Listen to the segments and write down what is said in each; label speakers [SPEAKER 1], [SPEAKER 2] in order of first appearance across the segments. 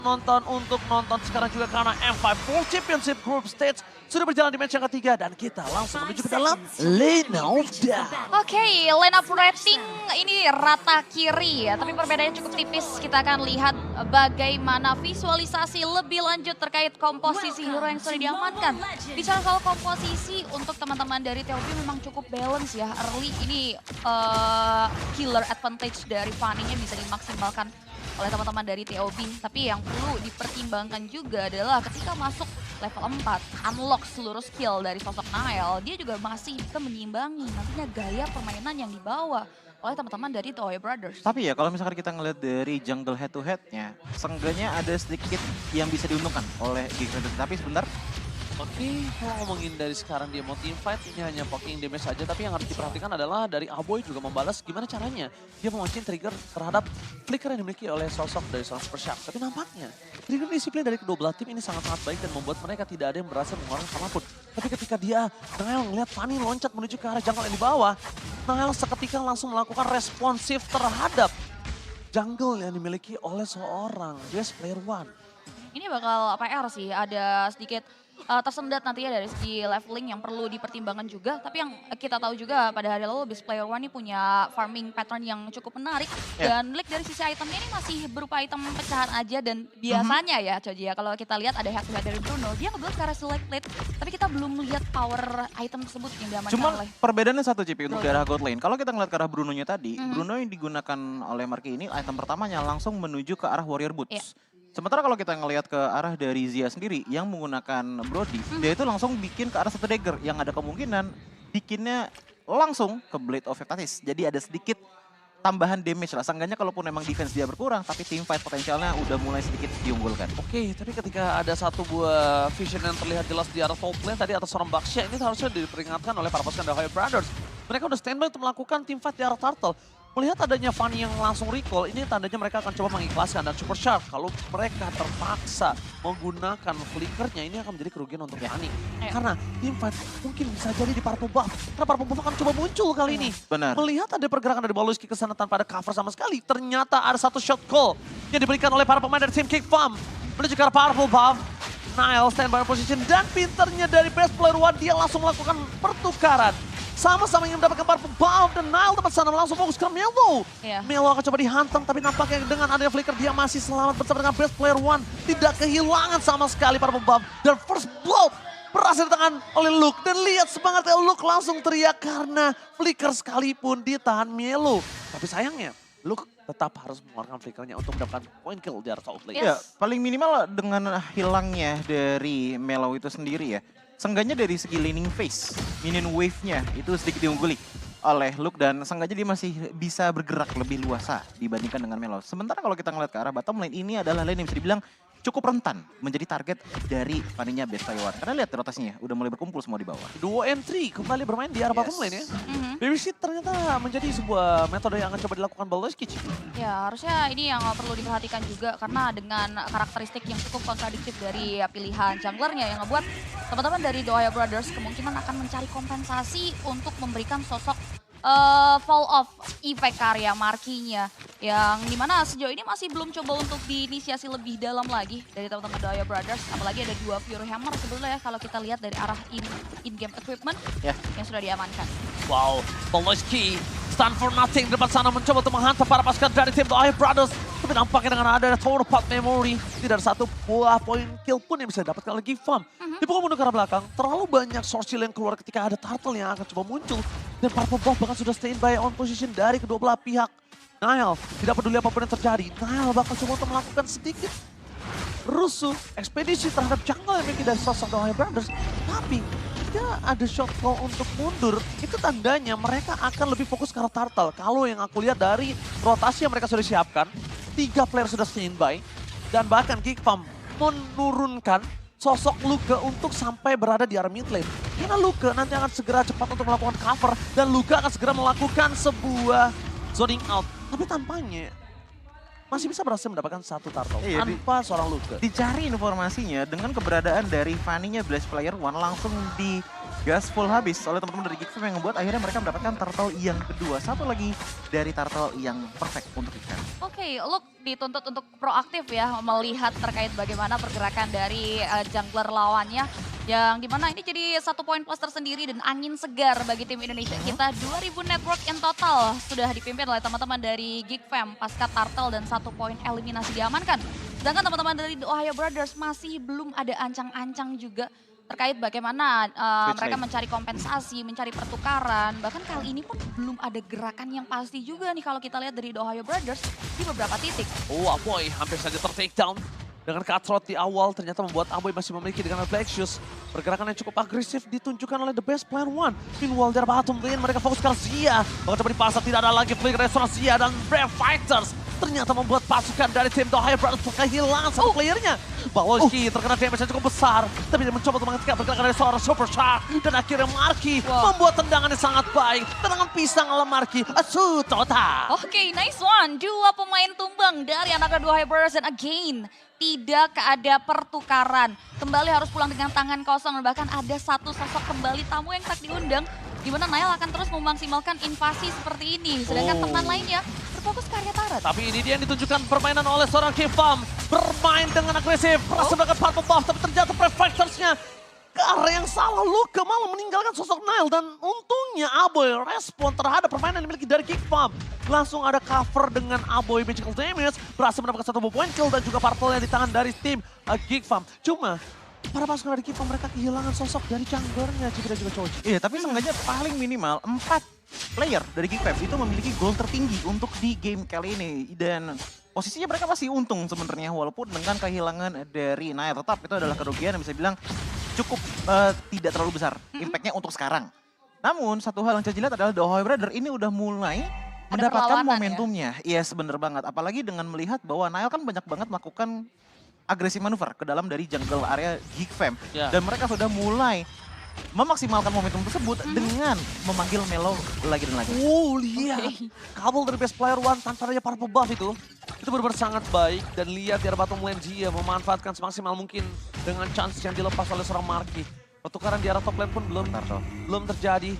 [SPEAKER 1] Nonton untuk nonton sekarang juga karena M5 World Championship Group Stage sudah berjalan di match yang ketiga dan kita langsung menuju ke dalam lane of death.
[SPEAKER 2] Oke, line up rating ini rata kiri ya, tapi perbedaannya cukup tipis. Kita akan lihat bagaimana visualisasi lebih lanjut terkait komposisi hero yang sudah diamankan. Bicara soal komposisi untuk teman-teman dari TOB memang cukup balance ya. Early ini killer advantage dari Fanny-nya bisa dimaksimalkan oleh teman-teman dari TOB. Tapi yang perlu dipertimbangkan juga adalah ketika masuk level 4, unlock seluruh skill dari sosok Nael, dia juga masih bisa menyimbangi nantinya gaya permainan yang dibawa oleh teman-teman dari Toei Brothers.
[SPEAKER 3] Tapi ya kalau misalkan kita ngeliat dari jungle head to headnya, seenggaknya ada sedikit yang bisa diuntungkan oleh Geekfriend. Tapi sebentar,
[SPEAKER 1] Oke, kalau ngomongin dari sekarang dia mau teamfight, ini hanya poking damage saja. Tapi yang harus diperhatikan adalah dari Aboy juga membalas gimana caranya dia memancing trigger terhadap flicker yang dimiliki oleh sosok dari seorang Super Shark. Tapi nampaknya trigger disiplin dari kedua belah tim ini sangat-sangat baik dan membuat mereka tidak ada yang berhasil mengeluarkan apapun. Tapi ketika dia, Nael ngeliat Fanny loncat menuju ke arah jungle yang di bawah, Nael seketika langsung melakukan responsif terhadap jungle yang dimiliki oleh seorang best player one.
[SPEAKER 2] Ini bakal PR sih, ada sedikit tersendat nantinya dari segi leveling yang perlu dipertimbangkan juga. Tapi yang kita tahu juga pada hari lalu Best Player One ini punya farming pattern yang cukup menarik. Dan League dari sisi itemnya ini masih berupa item pecahan aja. Dan biasanya ya Coji ya, kalau kita lihat ada head to head dari Bruno, dia ngebuild ke arah select plate. Tapi kita belum melihat power item tersebut yang diamankan
[SPEAKER 3] cuman
[SPEAKER 2] oleh
[SPEAKER 3] perbedaannya satu CP untuk daerah God Lane. Kalau kita ngeliat ke arah Bruno-nya tadi, Bruno yang digunakan oleh Marky ini item pertamanya langsung menuju ke arah Warrior Boots.
[SPEAKER 2] Iya.
[SPEAKER 3] Sementara kalau kita ngelihat ke arah dari Zia sendiri yang menggunakan Brody, dia itu langsung bikin ke arah satu dagger yang ada kemungkinan bikinnya langsung ke Blade of Heptatis. Jadi ada sedikit tambahan damage lah. Seenggaknya kalaupun memang defense dia berkurang, tapi team fight potensialnya udah mulai sedikit diunggulkan.
[SPEAKER 1] Oke, tapi ketika ada satu buah vision yang terlihat jelas di arah top lane tadi atas seorang Baksha, ini harusnya diperingatkan oleh para pasukan Toei Brothers. Mereka udah standby untuk melakukan team fight di arah Turtle. Melihat adanya Fanny yang langsung recall, ini tandanya mereka akan coba mengikhlaskan. Dan Super Shark, kalau mereka terpaksa menggunakan flickernya, ini akan menjadi kerugian untuk Fanny. Karena team fight mungkin bisa jadi di Purple Buff. Karena Purple Buff akan coba muncul kali ini.
[SPEAKER 3] Benar.
[SPEAKER 1] Melihat ada pergerakan dari Baloski ke sana tanpa ada cover sama sekali. Ternyata ada satu shot call yang diberikan oleh para pemain dari tim Kick Farm. Menuju ke arah Purple Buff. Nile standby position dan pinternya dari Best Player One, dia langsung melakukan pertukaran. Sama-sama ingin mendapatkan Purple Buff dan Nile tempat sana langsung fokus ke Melo. Melo akan coba dihantam tapi nampaknya dengan adanya flicker dia masih selamat bersama dengan Best Player One. Tidak kehilangan sama sekali Purple Buff dan first blow berhasil ditahan oleh Luke. Dan lihat semangatnya Luke langsung teriak karena flicker sekalipun ditahan Melo. Tapi sayangnya Luke tetap harus mengeluarkan flickernya untuk mendapatkan point kill di arah top lane.
[SPEAKER 3] Ya, paling minimal dengan hilangnya dari Melo itu sendiri ya. Seenggaknya dari segi laning phase, minion wave-nya itu sedikit diungguli oleh Luke dan seenggaknya dia masih bisa bergerak lebih luasa dibandingkan dengan Melo. Sementara kalau kita ngeliat ke arah bottom lane, ini adalah lane yang bisa dibilang cukup rentan menjadi target dari Fanny-nya Best Player One. Karena lihat rotasinya udah mulai berkumpul semua di bawah.
[SPEAKER 1] Duo entry kembali bermain di arah bottom lane ya. Baby Seat ternyata menjadi sebuah metode yang akan coba dilakukan Baloski.
[SPEAKER 2] ya harusnya ini yang perlu diperhatikan juga karena dengan karakteristik yang cukup kontradiktif dari pilihan junglernya yang ngebuat teman-teman dari Toei Brothers kemungkinan akan mencari kompensasi untuk memberikan sosok fall off efek karya Marky-nya yang dimana sejauh ini masih belum coba untuk diinisiasi lebih dalam lagi dari teman-teman Toei Brothers, apalagi ada dua Fury Hammer sebetulnya ya kalau kita lihat dari arah in-game equipment yang sudah diamankan.
[SPEAKER 1] Wow, Baloski stand for nothing di depan sana mencoba untuk menghantam para pasukan dari tim Toei Brothers. Tapi nampaknya dengan ada Tower Path Memory, tidak ada satu buah point kill pun yang bisa didapatkan oleh Gifam. Dipukul mundur ke arah belakang, terlalu banyak source shield yang keluar ketika ada Turtle yang akan coba muncul. Dan Purple Buff bahkan sudah standby on position dari kedua belah pihak. Nile tidak peduli apapun yang terjadi, Nile bakal coba untuk melakukan sedikit rusuh ekspedisi terhadap jungle yang memiliki dari sosok Toei Brothers. Tapi jika ada shot call untuk mundur, itu tandanya mereka akan lebih fokus ke arah Turtle. Kalau yang aku lihat dari rotasi yang mereka sudah siapkan, 3 player sudah standby. Dan bahkan Geekfam menurunkan sosok Luka untuk sampai berada di arah mid lane. Karena Luka nanti akan segera cepat untuk melakukan cover. Dan Luka akan segera melakukan sebuah zoning out. Tapi tampaknya masih bisa berhasil mendapatkan satu turtle tanpa seorang Luka.
[SPEAKER 3] Dicari informasinya dengan keberadaan dari Fanny-nya Blast Player One langsung gas full habis oleh teman-teman dari Geekfam yang membuat akhirnya mereka mendapatkan turtle yang kedua. Satu lagi dari turtle yang perfect untuk Geekfam.
[SPEAKER 2] Oke, Luke dituntut untuk proaktif ya, melihat terkait bagaimana pergerakan dari jungler lawannya. Yang dimana ini jadi 1 poin plus tersendiri dan angin segar bagi tim Indonesia kita. 2000 network in total sudah dipimpin oleh teman-teman dari Geekfam pasca turtle dan 1 poin eliminasi diamankan. Sedangkan teman-teman dari The Ohio Brothers masih belum ada ancang-ancang juga terkait bagaimana mereka mencari kompensasi, mencari pertukaran. Bahkan kali ini pun belum ada gerakan yang pasti juga nih kalau kita lihat dari The Ohio Brothers di beberapa titik.
[SPEAKER 1] Oh, Aboy hampir saja ter-take down. Dengan cutthroat di awal ternyata membuat Aboy masih memiliki dengan Black Shoes. Pergerakan yang cukup agresif ditunjukkan oleh the best player one. Meanwhile dari bottom lane mereka fokus ke Zia. Bahkan coba di pasar tidak ada lagi flick restoran Zia dan Brave Fighters. Ternyata membuat pasukan dari tim The Ohio Brothers kehilangan satu playernya. Baloski terkena damage yang cukup besar. Tapi dia mencoba untuk menghentikan pergerakan dari seorang Super Shark. Dan akhirnya Marky membuat tendangannya sangat baik. Tendangan pisang ala Marky. Asu total.
[SPEAKER 2] Oke, nice one. 2 pemain tumbang dari anak The Ohio Brothers dan again tidak ada pertukaran. Kembali harus pulang dengan tangan kosong. Bahkan ada satu sosok kembali tamu yang tak diundang. Di mana Nail akan terus memaksimalkan invasi seperti ini. Sedangkan teman lainnya berfokus ke area turret.
[SPEAKER 1] Tapi ini dia yang ditunjukkan permainan oleh seorang Geekfam. Bermain dengan agresif. Berhasil mendapatkan purple buff. Tapi terjatuh Prefectors-nya ke area yang salah. Luka malah meninggalkan sosok Nail. Dan untungnya Aboy respon terhadap permainan yang dimiliki dari Geekfam. Langsung ada cover dengan Aboy magical damage. Berhasil mendapatkan 1 point kill dan juga purple yang di tangan dari tim Geekfam. Cuma para pasukan dari Geekfam mereka kehilangan sosok dari junglernya Cipta juga Choji.
[SPEAKER 3] Iya, tapi seenggaknya paling minimal 4 player dari Geekfam itu memiliki gol tertinggi untuk di game kali ini. Dan posisinya mereka masih untung sebenarnya walaupun dengan kehilangan dari Nail. Tetap itu adalah kerugian yang bisa bilang cukup tidak terlalu besar impactnya untuk sekarang. Namun satu hal yang saya lihat adalah The Ohio Brothers ini udah mulai mendapatkan momentumnya. Iya, bener banget. Apalagi dengan melihat bahwa Nail kan banyak banget melakukan agresif manuver ke dalam dari jungle area Geekfam. Dan mereka sudah mulai memaksimalkan momentum tersebut dengan memanggil Melo lagi dan lagi.
[SPEAKER 1] Oh, lihat. Kabel dari best player one tanpa adanya purple buff itu benar-benar sangat baik. Dan lihat di bottom lane Zia memanfaatkan semaksimal mungkin dengan chance yang dilepas oleh seorang Marky. Pertukaran di arah top lane pun belum terjadi.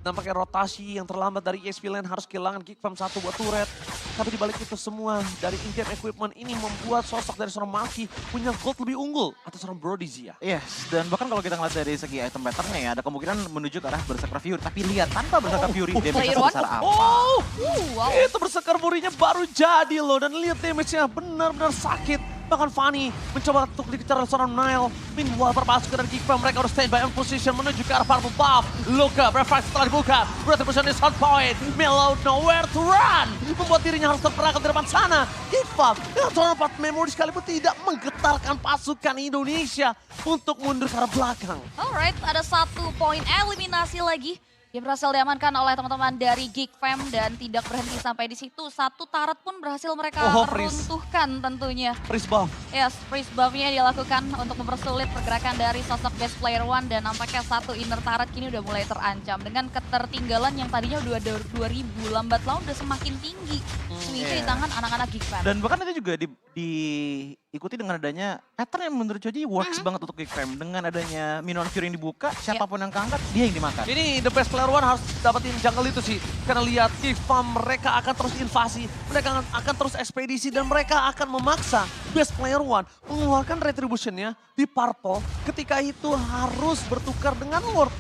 [SPEAKER 1] Nampaknya rotasi yang terlambat dari ESP Lane harus kehilangan Geekfam 1 buat turret. Tapi dibalik itu semua dari in-game equipment ini membuat sosok dari seorang Marky punya gold lebih unggul atas seorang Brody Zia.
[SPEAKER 3] Yes, dan bahkan kalau kita ngeliat dari segi item patternnya ya ada kemungkinan menuju ke arah Berserker Fury. Tapi lihat tanpa Berserker Fury damage sebesar apa.
[SPEAKER 1] Wow. Itu Berserker Fury-nya baru jadi loh dan lihat damage-nya benar-benar sakit. Bahkan Fanny mencoba untuk dikejar oleh seorang Nail. Meanwhile pasukan dari Geekfam mereka harus stand by on position menuju ke arah purple buff. Luka, Breath setelah dibuka. Retribution is hot point. Melo nowhere to run. Membuat dirinya harus terperangkap di depan sana. Geekfam dengan seorang part memory sekalipun tidak menggetarkan pasukan Indonesia untuk mundur ke arah belakang.
[SPEAKER 2] Alright, ada 1 poin eliminasi lagi. Yang berhasil diamankan oleh teman-teman dari Geekfam dan tidak berhenti sampai di situ. 1 turret pun berhasil mereka runtuhkan tentunya.
[SPEAKER 1] Freeze buff.
[SPEAKER 2] Yes, freeze buff-nya dilakukan untuk mempersulit pergerakan dari sosok best player one. Dan nampaknya 1 inner turret kini udah mulai terancam. Dengan ketertinggalan yang tadinya udah 2000, lambat laun udah semakin tinggi. Swingnya di tangan anak-anak Geekfam.
[SPEAKER 3] Dan bahkan itu juga diikuti dengan adanya pattern yang menurut Choji works banget untuk Geekfam. Dengan adanya Minion Fury yang dibuka, siapapun yang keangkat, dia yang dimakan.
[SPEAKER 1] Ini the best player one harus dapetin jungle itu sih. Karena lihat Geekfam mereka akan terus invasi, mereka akan terus ekspedisi dan mereka akan memaksa best player one mengeluarkan retributionnya di purple ketika itu harus bertukar dengan Lord.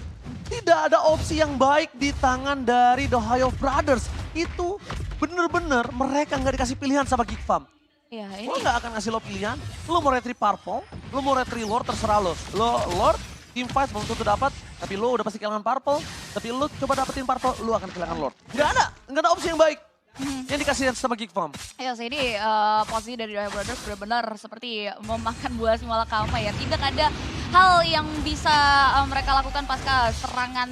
[SPEAKER 1] Tidak ada opsi yang baik di tangan dari The Ohio Brothers. Itu bener-bener mereka nggak dikasih pilihan sama Geekfam.
[SPEAKER 2] Ya,
[SPEAKER 1] Lo nggak akan ngasih lo pilihan, lo mau retri purple, lo mau retri Lord, terserah lo. Lo Lord, team fight belum tentu dapat, tapi lo udah pasti kehilangan purple, tapi lo coba dapetin purple, lo akan kehilangan Lord. Nggak ada opsi yang baik yang dikasih sama Geekfam.
[SPEAKER 2] Ya, ini posisi dari The Ohio Brothers benar-benar seperti memakan buah malakama ya. Tidak ada hal yang bisa mereka lakukan pasca serangan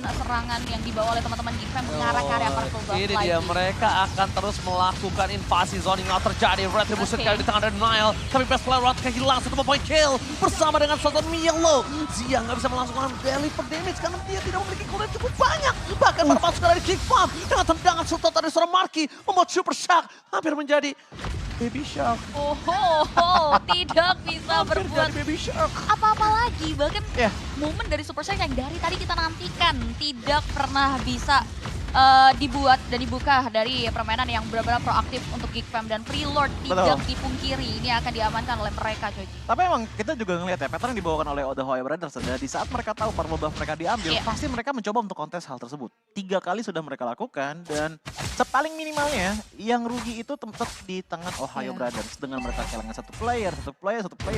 [SPEAKER 2] yang dibawa oleh teman-teman Geekfam mengarah ke area purple buff
[SPEAKER 1] Ini
[SPEAKER 2] lagi.
[SPEAKER 1] dia, mereka akan terus melakukan invasi zoning yang terjadi. Retribution kali di tangan dari Nile, tapi best player one kehilangan 1 point kill bersama dengan Sultan Milo. Zia nggak bisa melakukan deliver damage karena dia tidak memiliki cooldown cukup banyak. Bahkan para pasukan dari Geekfam dengan tendangan Sultan dari seorang Marky membuat Super Shock hampir menjadi Baby Shark.
[SPEAKER 2] Tidak bisa
[SPEAKER 1] Hampir
[SPEAKER 2] berbuat
[SPEAKER 1] jadi Baby Shark.
[SPEAKER 2] apa-apa lagi. Bahkan
[SPEAKER 3] Ya.
[SPEAKER 2] momen dari Super Saiyan yang dari tadi kita nantikan tidak pernah bisa dibuat dan dibuka dari permainan yang benar-benar proaktif untuk Geek Fam dan Freelord tidak
[SPEAKER 3] Betul.
[SPEAKER 2] dipungkiri. Ini akan diamankan oleh mereka, Joji.
[SPEAKER 3] Tapi emang kita juga ngelihat ya, pattern yang dibawakan oleh The Hoya Brothers. Dan di saat mereka tahu purple buff mereka diambil,
[SPEAKER 2] Iya.
[SPEAKER 3] pasti mereka mencoba untuk kontes hal tersebut. 3 kali sudah mereka lakukan, dan sepaling minimalnya yang rugi itu tetap di tangan Ohio
[SPEAKER 2] Iya.
[SPEAKER 3] Brothers. Dengan mereka kehilangan satu player,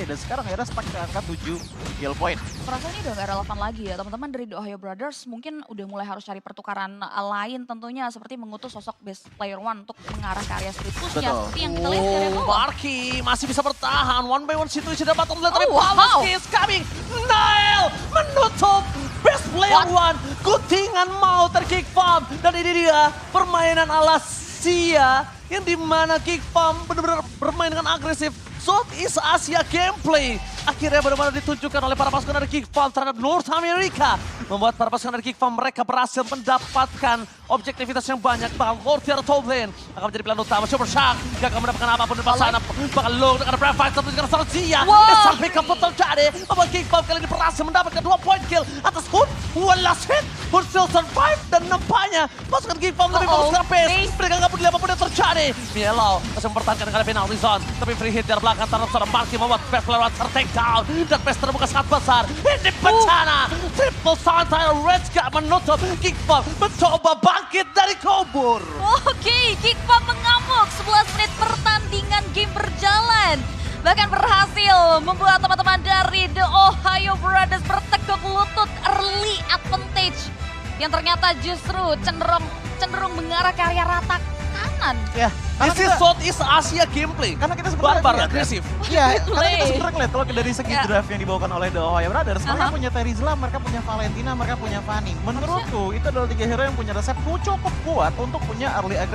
[SPEAKER 3] dan sekarang akhirnya stuck ke angka 7 kill point.
[SPEAKER 2] Perasaan ini udah gak relevan lagi ya. Teman-teman dari The Ohio Brothers mungkin udah mulai harus cari pertukaran lain tentunya. Seperti mengutus sosok best player one untuk mengarah ke area split push-nya.
[SPEAKER 3] Betul.
[SPEAKER 2] Seperti yang kita lihat di area bawah.
[SPEAKER 1] Marky masih bisa bertahan. One by one situasi dapat terlihat. Tapi
[SPEAKER 2] Oh, wow.
[SPEAKER 1] Palaski is coming. Nail menutup best player one. Kutingan mau terkick farm. Dan ini dia permainan ala Sia. Yang dimana kick farm benar-benar bermain dengan agresif. Southeast Asia gameplay. Akhirnya benar-benar ditunjukkan oleh para pasukan dari Geek Farm terhadap North America. Membuat para pasukan dari Geek Farm mereka berhasil mendapatkan objektivitas yang banyak. Bahkan Lord Tiara top lane akan menjadi pilihan utama. Super Shark gak akan mendapatkan apapun di sana. Bahkan Low dengan Brave Fight tentu dengan Star Zia.
[SPEAKER 2] Wow.
[SPEAKER 1] Sampai keempat terjadi. Membuat Geek Farm kali ini berhasil mendapatkan 2 point kill atas Hood. One last hit. Hood still survive. Dan nampaknya pasukan Geek Farm lebih fokus ke base. Mereka gak peduli apapun yang terjadi. Mielau masih mempertahankan dengan penalty zone. Tapi free hit dari belakang terhadap seorang Marky membuat Best Player One take down. Dan Best terbuka sangat besar. Ini bencana. Triple Santai Reds gak menutup. Geek Farm mencoba bangkit dari kubur.
[SPEAKER 2] Oke, Geek Farm mengamuk 11 menit pertandingan game berjalan. Bahkan berhasil membuat teman-teman dari The Ohio Brothers bertekuk lutut early advantage. Yang ternyata justru cenderung mengarah ke area rata kanan.
[SPEAKER 3] Ya, karena
[SPEAKER 1] This is
[SPEAKER 3] kita,
[SPEAKER 1] Southeast Asia gameplay.
[SPEAKER 3] karena kita sebenarnya
[SPEAKER 1] Barbar
[SPEAKER 3] lihat, kan?
[SPEAKER 1] agresif.
[SPEAKER 3] Iya, karena kita
[SPEAKER 2] Play.
[SPEAKER 3] sebenarnya ngeliat kalau dari segi
[SPEAKER 2] Ya.
[SPEAKER 3] draft yang dibawakan oleh The Ohio Brothers, mereka
[SPEAKER 2] Aha.
[SPEAKER 3] punya Terizla, mereka punya Valentina, mereka punya Fanny. Menurutku itu adalah 3 hero yang punya resep cukup kuat untuk punya early agresif.